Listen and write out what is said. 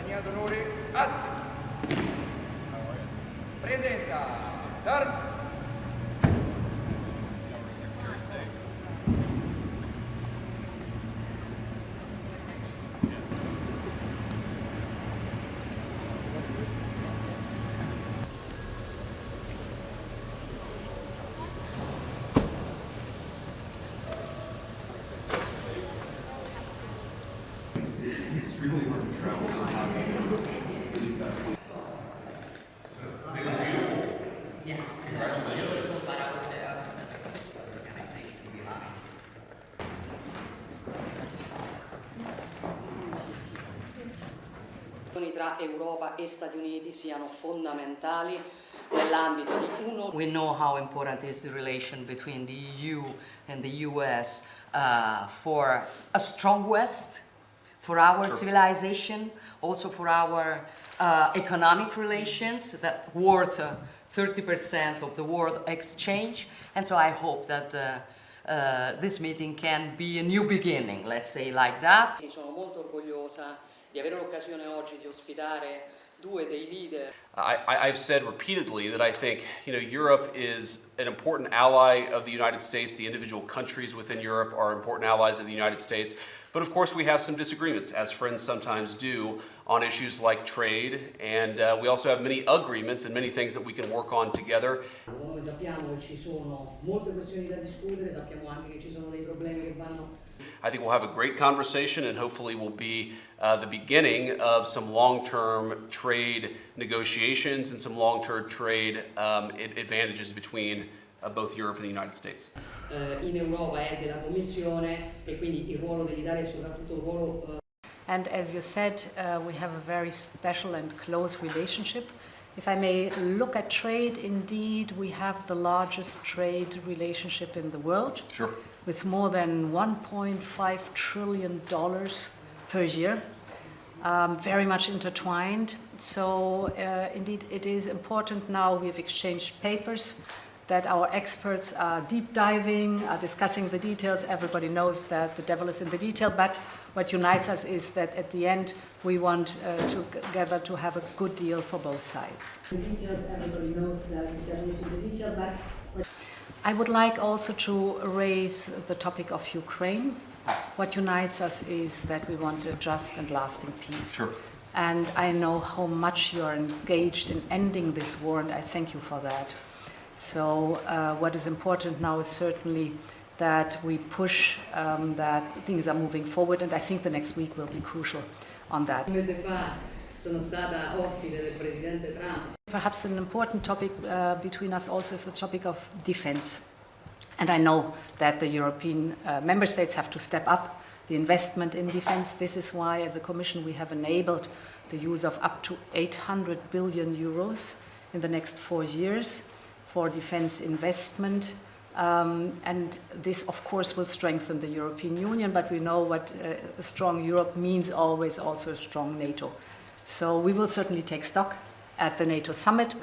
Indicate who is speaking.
Speaker 1: compagnia d'onore a presenta Dar.
Speaker 2: It's really hard to travel to
Speaker 3: Tra Europa e Stati Uniti siano fondamentali nell'ambito di uno. We know how important is the relation between the EU and the US for a strong West, for our civilization, also for our economic relations that worth 30% of the world exchange. And so I hope that this meeting can be a new beginning, let's say like that. Sono molto orgogliosa di avere l'occasione oggi di ospitare due dei leader.
Speaker 4: I've said repeatedly that I think Europe is an important ally of the United States. The individual countries within Europe are important allies of the United States. But of course we have some disagreements, as friends sometimes do, on issues like trade. And we also have many agreements and many things that we can work on together.
Speaker 3: Noi sappiamo che ci sono molte questioni da discutere, sappiamo anche che ci sono dei problemi che vanno.
Speaker 4: I think we'll have a great conversation and hopefully will be the beginning of some long-term trade negotiations and some long-term trade advantages between both Europe and the United States.
Speaker 3: In Europa è della Commissione e quindi il ruolo dell'Italia è soprattutto un ruolo.
Speaker 5: And as you said, we have a very special and close relationship. If I may look at trade, indeed, we have the largest trade relationship in the world.
Speaker 4: Sure.
Speaker 5: With more than $1.5 trillion per year, very much intertwined. So indeed it is important now, we've exchanged papers, that our experts are deep diving, are discussing the details. Everybody knows that the devil is in the detail, but what unites us is that at the end we want together to have a good deal for both sides.
Speaker 3: The details, everybody knows that the devil is in the detail, but
Speaker 5: I would like also to raise the topic of Ukraine. What unites us is that we want a just and lasting peace.
Speaker 4: Sure.
Speaker 5: And I know how much you are engaged in ending this war, and I thank you for that. So what is important now is certainly that we push that things are moving forward, and I think the next week will be crucial on that.
Speaker 3: Sono stata ospite del Presidente Trump.
Speaker 5: Perhaps an important topic between us also is the topic of defense. And I know that the European member states have to step up the investment in defense. This is why, as a Commission, we have enabled the use of up to 800 billion euros in the next 4 years for defense investment. And this, of course, will strengthen the European Union, but we know what a strong Europe means always also a strong NATO. So we will certainly take stock at the NATO summit.